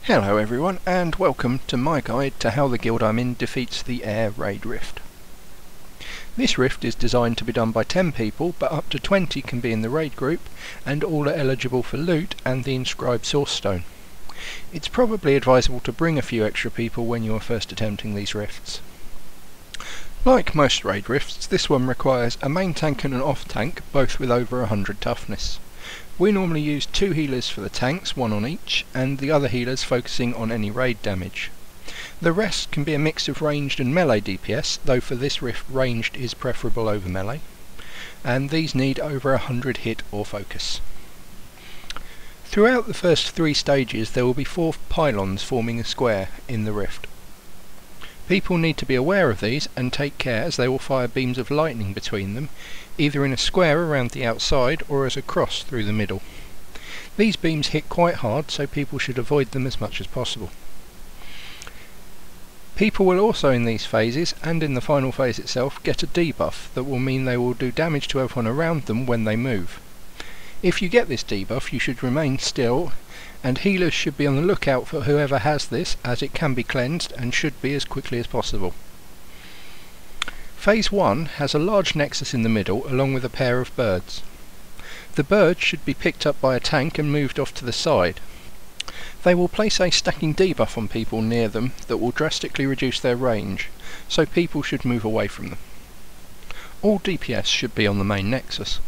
Hello everyone, and welcome to my guide to how the guild I'm in defeats the Air Raid Rift. This rift is designed to be done by 10 people, but up to 20 can be in the raid group, and all are eligible for loot and the inscribed source stone. It's probably advisable to bring a few extra people when you are first attempting these rifts. Like most raid rifts, this one requires a main tank and an off tank, both with over 100 toughness. We normally use 2 healers for the tanks, 1 on each, and the other healers focusing on any raid damage. The rest can be a mix of ranged and melee DPS, though for this rift ranged is preferable over melee, and these need over 100 hit or focus. Throughout the first 3 stages there will be 4 pylons forming a square in the rift. People need to be aware of these and take care, as they will fire beams of lightning between them, either in a square around the outside or as a cross through the middle. These beams hit quite hard, so people should avoid them as much as possible. People will also in these phases, and in the final phase itself, get a debuff that will mean they will do damage to everyone around them when they move. If you get this debuff, you should remain still, and healers should be on the lookout for whoever has this, as it can be cleansed and should be as quickly as possible. Phase 1 has a large nexus in the middle along with a pair of birds. The birds should be picked up by a tank and moved off to the side. They will place a stacking debuff on people near them that will drastically reduce their range, so people should move away from them. All DPS should be on the main nexus.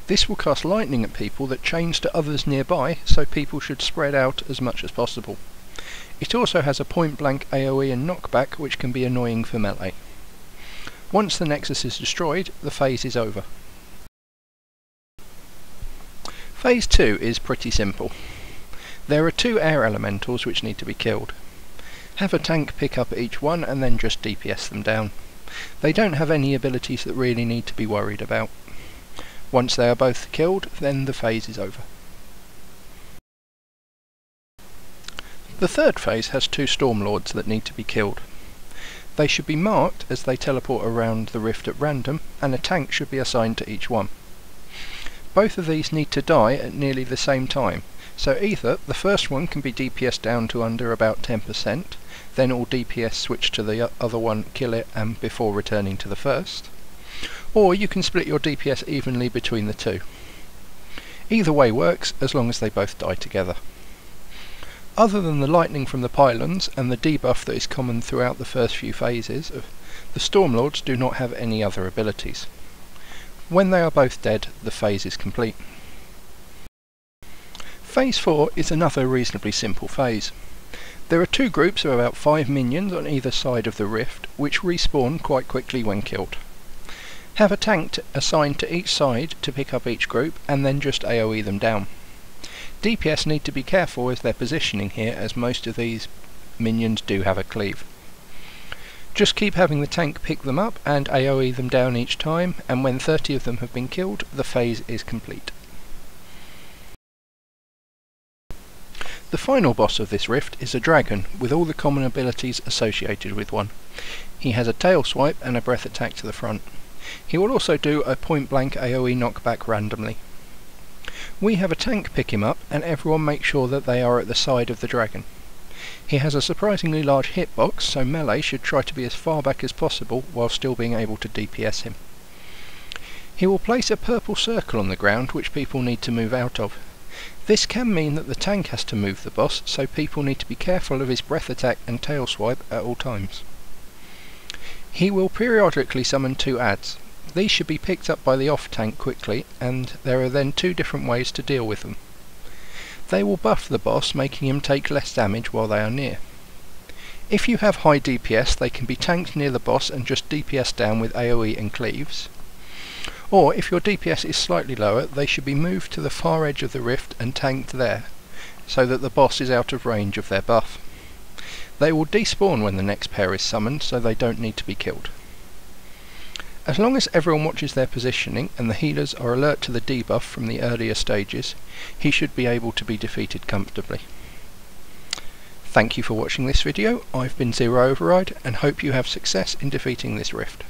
This will cast lightning at people that chains to others nearby, so people should spread out as much as possible. It also has a point blank AoE and knockback, which can be annoying for melee. Once the nexus is destroyed, the phase is over. Phase 2 is pretty simple. There are 2 air elementals which need to be killed. Have a tank pick up each one and then just DPS them down. They don't have any abilities that really need to be worried about. Once they are both killed, then the phase is over. The third phase has 2 Stormlords that need to be killed. They should be marked as they teleport around the rift at random, and a tank should be assigned to each one. Both of these need to die at nearly the same time, so either the first one can be DPS down to under about 10%, then all DPS switch to the other one, kill it, and before returning to the first, or you can split your DPS evenly between the 2. Either way works, as long as they both die together. Other than the lightning from the pylons and the debuff that is common throughout the first few phases, the Stormlords do not have any other abilities. When they are both dead, the phase is complete. Phase 4 is another reasonably simple phase. There are 2 groups of about 5 minions on either side of the rift, which respawn quite quickly when killed. Have a tank assigned to each side to pick up each group, and then just AoE them down. DPS need to be careful with their positioning here, as most of these minions do have a cleave. Just keep having the tank pick them up and AoE them down each time, and when 30 of them have been killed, the phase is complete. The final boss of this rift is a dragon, with all the common abilities associated with one. He has a tail swipe and a breath attack to the front. He will also do a point blank AoE knockback randomly. We have a tank pick him up, and everyone make sure that they are at the side of the dragon. He has a surprisingly large hitbox, so melee should try to be as far back as possible while still being able to DPS him. He will place a purple circle on the ground which people need to move out of. This can mean that the tank has to move the boss, so people need to be careful of his breath attack and tail swipe at all times. He will periodically summon 2 adds. These should be picked up by the off tank quickly, and there are then 2 different ways to deal with them. They will buff the boss, making him take less damage while they are near. If you have high DPS, they can be tanked near the boss and just DPS down with AoE and cleaves. Or if your DPS is slightly lower, they should be moved to the far edge of the rift and tanked there, so that the boss is out of range of their buff. They will despawn when the next pair is summoned, so they don't need to be killed. As long as everyone watches their positioning and the healers are alert to the debuff from the earlier stages, he should be able to be defeated comfortably. Thank you for watching this video. I've been Zero Override, and hope you have success in defeating this rift.